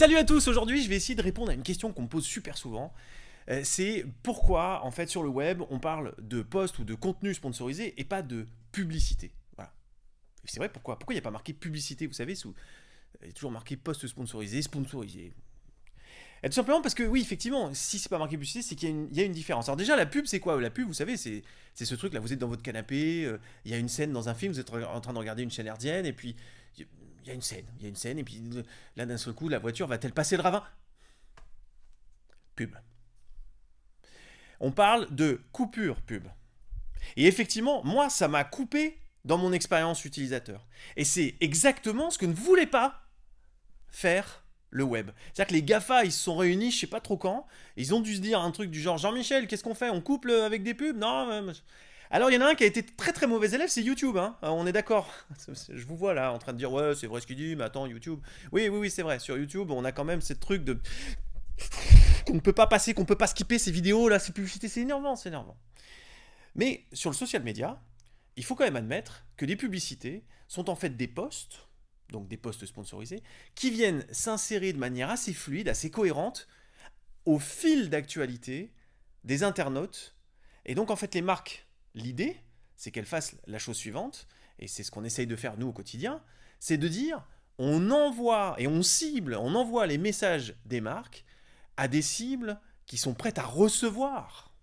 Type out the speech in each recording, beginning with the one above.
Salut à tous, aujourd'hui je vais essayer de répondre à une question qu'on me pose super souvent. C'est pourquoi en fait sur le web on parle de posts ou de contenu sponsorisé et pas de publicité. Voilà. Et c'est vrai pourquoi il n'y a pas marqué publicité, vous savez, il y a toujours marqué post sponsorisé, sponsorisé. Et tout simplement parce que oui effectivement, si c'est pas marqué publicité, c'est qu'il y a une différence. Alors déjà la pub c'est quoi? La pub vous savez c'est ce truc là, vous êtes dans votre canapé, il y a une scène dans un film, vous êtes en train de regarder une chaîne herdienne et puis il y a une scène, et puis là d'un seul coup la voiture va-t-elle passer le ravin? Pub. On parle de coupure pub. Et effectivement, moi, ça m'a coupé dans mon expérience utilisateur. Et c'est exactement ce que ne voulait pas faire le web. C'est-à-dire que les GAFA, ils se sont réunis, je sais pas trop quand, ils ont dû se dire un truc du genre Jean-Michel, qu'est-ce qu'on fait? On couple avec des pubs? Non. Alors il y en a un qui a été très très mauvais élève, c'est YouTube, hein. On est d'accord. Je vous vois là en train de dire ouais c'est vrai ce qu'il dit, mais attends YouTube. Oui oui oui c'est vrai, sur YouTube on a quand même ce truc de qu'on ne peut pas passer, qu'on ne peut pas skipper ces vidéos là, ces publicités, c'est énervant, c'est énervant. Mais sur le social media, il faut quand même admettre que les publicités sont en fait des posts, donc des posts sponsorisés, qui viennent s'insérer de manière assez fluide, assez cohérente, au fil d'actualité des internautes. Et donc en fait les marques, l'idée, c'est qu'elles fassent la chose suivante, et c'est ce qu'on essaye de faire nous au quotidien, c'est de dire on envoie et on cible, on envoie les messages des marques à des cibles qui sont prêtes à recevoir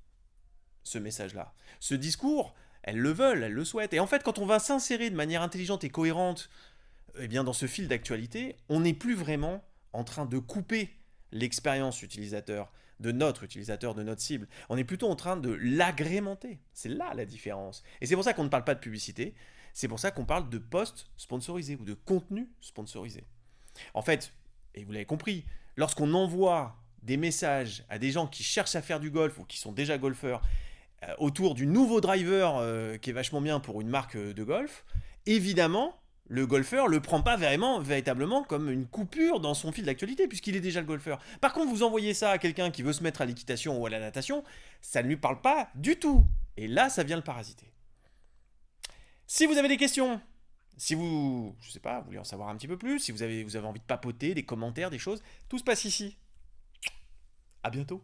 ce message-là. Ce discours, elles le veulent, elles le souhaitent. Et en fait, quand on va s'insérer de manière intelligente et cohérente bien, dans ce fil d'actualité, on n'est plus vraiment en train de couper l'expérience utilisateur, de notre cible. On est plutôt en train de l'agrémenter. C'est là la différence. Et c'est pour ça qu'on ne parle pas de publicité, c'est pour ça qu'on parle de posts sponsorisés ou de contenu sponsorisé. En fait, et vous l'avez compris, lorsqu'on envoie des messages à des gens qui cherchent à faire du golf ou qui sont déjà golfeurs autour du nouveau driver qui est vachement bien pour une marque de golf, évidemment, le golfeur le prend pas vraiment, véritablement comme une coupure dans son fil d'actualité puisqu'il est déjà le golfeur. Par contre, vous envoyez ça à quelqu'un qui veut se mettre à l'équitation ou à la natation, ça ne lui parle pas du tout. Et là, ça vient le parasiter. Si vous avez des questions, si vous, je sais pas, vous voulez en savoir un petit peu plus, si vous avez envie de papoter, des commentaires, des choses, tout se passe ici. À bientôt.